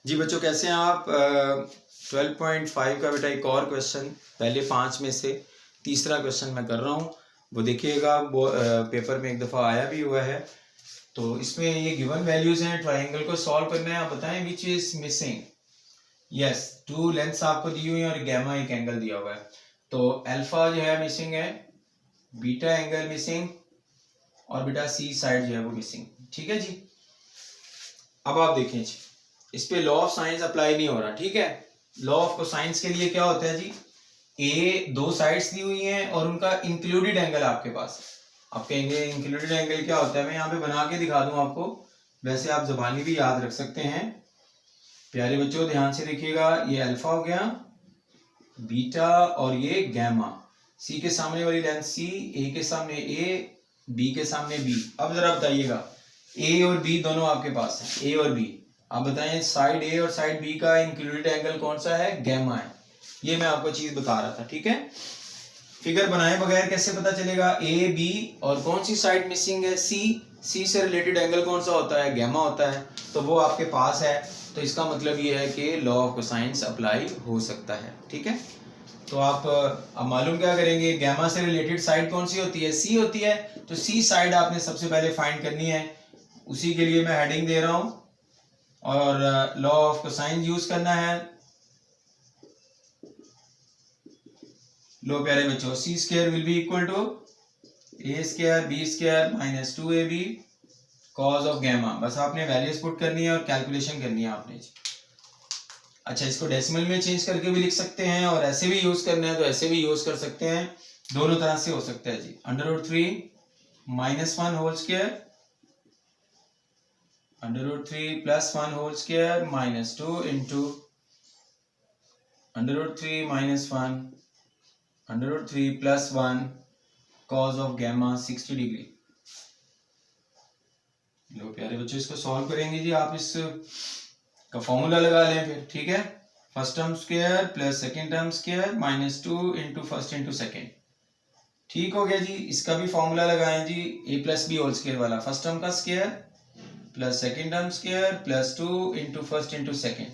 जी बच्चों, कैसे हैं आप? 12.5 का बेटा एक और क्वेश्चन, पहले 5 में से तीसरा क्वेश्चन मैं कर रहा हूँ। वो देखिएगा, वो पेपर में एक दफ़ा आया भी हुआ है। तो इसमें ये गिवन वैल्यूज हैं, ट्राइंगल को सॉल्व करना है। आप बताएं which is missing. Yes, 2 lengths आपको दी हुई है और गैमा एक एंगल दिया हुआ है। तो अल्फा जो है मिसिंग है, बीटा एंगल मिसिंग, और बेटा सी साइड जो है वो मिसिंग। ठीक है जी। अब आप देखें जी, इस पे लॉ ऑफ साइंस अप्लाई नहीं हो रहा। ठीक है, लॉ ऑफ साइंस के लिए क्या होता है जी, ए दो साइड्स दी हुई हैं और उनका इंक्लूडेड एंगल आपके पास। आप कहेंगे इंक्लूडेड एंगल क्या होता है, मैं यहाँ पे बना के दिखा दूं आपको, वैसे आप जबानी भी याद रख सकते हैं। प्यारे बच्चों ध्यान से देखिएगा, ये अल्फा हो गया, बीटा और ये गैमा। सी के सामने वाली लेंथ सी, ए के सामने ए, बी के सामने बी। अब जरा बताइएगा, ए और बी दोनों आपके पास है, ए और बी। आप बताएं साइड ए और साइड बी का इंक्लूडेड एंगल कौन सा है, गैमा है। ये मैं आपको चीज बता रहा था। ठीक है, फिगर बनाए बगैर कैसे पता चलेगा ए बी और कौन सी साइड मिसिंग है, सी। सी से रिलेटेड एंगल कौन सा होता है, गैमा होता है। तो वो आपके पास है, तो इसका मतलब ये है कि लॉ ऑफ कोसाइंस अप्लाई हो सकता है। ठीक है, तो आप अब मालूम क्या करेंगे, गैमा से रिलेटेड साइड कौन सी होती है, सी होती है। तो सी साइड आपने सबसे पहले फाइंड करनी है, उसी के लिए मैं हेडिंग दे रहा हूं, और लॉ ऑफ कोसाइन यूज करना है। लो प्यारे बच्चों, C square will be equal to A square B square minus 2ab cos of gamma. बस आपने वैल्यूज पुट करनी है और कैलकुलेशन करनी है आपने। अच्छा, इसको डेसिमल में चेंज करके भी लिख सकते हैं, और ऐसे भी यूज करना है तो ऐसे भी यूज कर सकते हैं, दोनों तरह से हो सकता है जी। √3 -1 whole square, √3 + 1 whole square -2 into √3 - 1 √3 + 1 cos of gamma 60 degree. लो प्यारे बच्चों, इसको सॉल्व करेंगे जी। आप इस का फॉर्मूला लगा लें फिर। ठीक है, first term square plus second term square -2 into first into second. ठीक हो गया जी। इसका भी फॉर्मूला लगाएं जी, a + b होल स्क्वायर वाला। फर्स्ट टर्म का square plus second term square +2 into first into second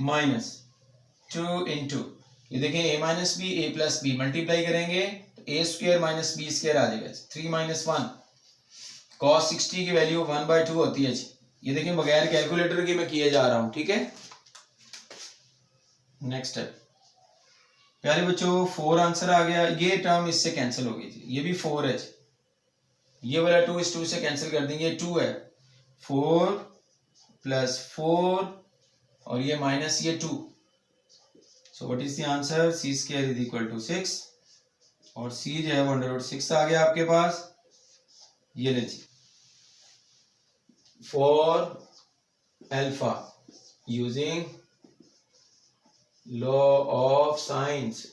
-2 into, ये देखें a - b, a + b multiply करेंगे तो a² - b² आ जाएगा। 3 - 1 cos 60 की वैल्यू 1/2 होती है जी। ये देखें बगैर कैलकुलेटर के मैं किए जा रहा हूं। ठीक है, नेक्स्ट है प्यारे बच्चों, 4 आंसर आ गया। ये टर्म इससे कैंसिल हो गई जी, ये भी 4 है जी। ये वाला 2 इस 2 से कैंसिल कर देंगे, 2 है। 4 + 4 और ये माइनस ये 2। So what is the answer, c² = 6, और c जो है वो √6 आ गया आपके पास। ये ले जी, for alpha using law of sines.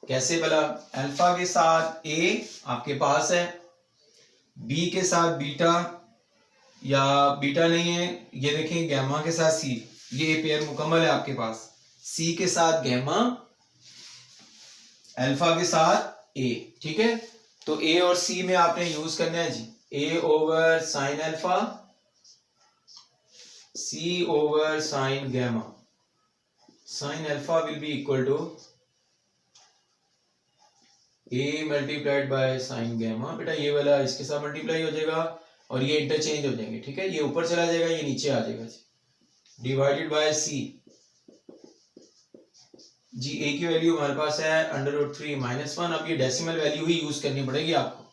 कैसे भला, अल्फा के साथ a आपके पास है, b के साथ बीटा, या बीटा नहीं है, ये देखें गैमा के साथ c, ये पेयर मुकम्मल है आपके पास। c के साथ गैमा, अल्फा के साथ a। ठीक है, तो a और c में आपने यूज करना है जी, a/sin alpha, c/sin gamma. sin alpha will be equal to a × sin gamma. बेटा ये वाला इसके साथ मल्टीप्लाई हो जाएगा और ये इंटरचेंज हो जाएंगे। ठीक है, ये ऊपर चला जाएगा, ये नीचे आ जाएगा जी, /c। जी a की वैल्यू हमारे पास है √3 - 1। अब ये डेसिमल वैल्यू ही यूज करनी पड़ेगी आपको।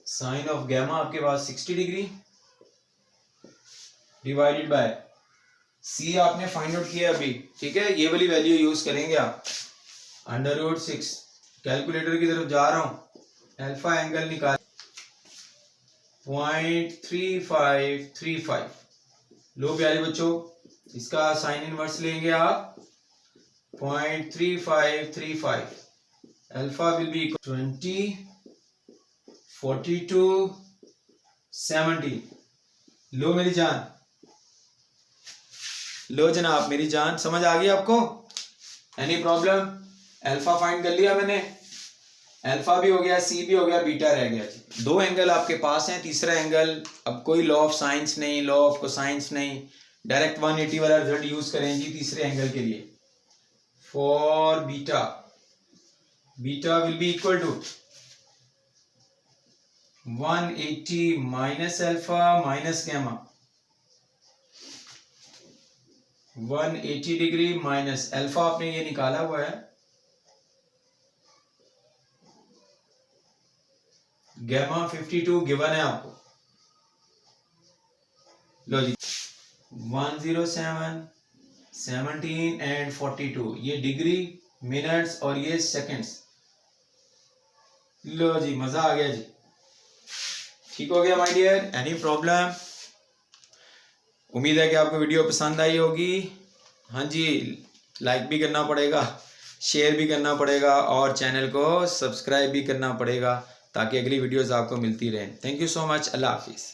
साइन ऑफ गैमा आपके पास 60 डिग्री /c आपने फाइंड आउट किया अभी। ठीक है, ये वाली वैल्यू यूज करेंगे आप। √6, कैलकुलेटर की तरफ जा रहा हूं, अल्फा एंगल निकाल 0.3535। लो प्यारे बच्चों, इसका साइन इनवर्स लेंगे आप 0.3535। Alpha will B 20 42 70। लो मेरी जान, लो जनाब मेरी जान, समझ आ गई आपको? Any problem? अल्फा फाइंड कर लिया मैंने। अल्फा भी हो गया, सी भी हो गया, बीटा रह गया जी। 2 एंगल आपके पास हैं, तीसरा एंगल, अब कोई लॉ ऑफ साइंस नहीं, लॉ ऑफ कोसाइंस नहीं, डायरेक्ट 180 वाला रिजल्ट यूज करें जी तीसरे एंगल के लिए। For beta, beta will be equal to 180 minus alpha minus gamma, 180 degree minus alpha आपने ये निकाला हुआ है, गैमा 52 गिवन है आपको। लो जी 107, 17 एंड 42, ये डिग्री, मिनट्स और ये सेकंड्स। लो जी मजा आ गया जी, ठीक हो गया माय डियर। Any problem? उम्मीद है कि आपको वीडियो पसंद आई होगी। हाँ जी, लाइक भी करना पड़ेगा, शेयर भी करना पड़ेगा और चैनल को सब्सक्राइब भी करना पड़ेगा ताकि अगली वीडियोस आपको मिलती रहें। थैंक यू सो मच, अल्लाह हाफिज़।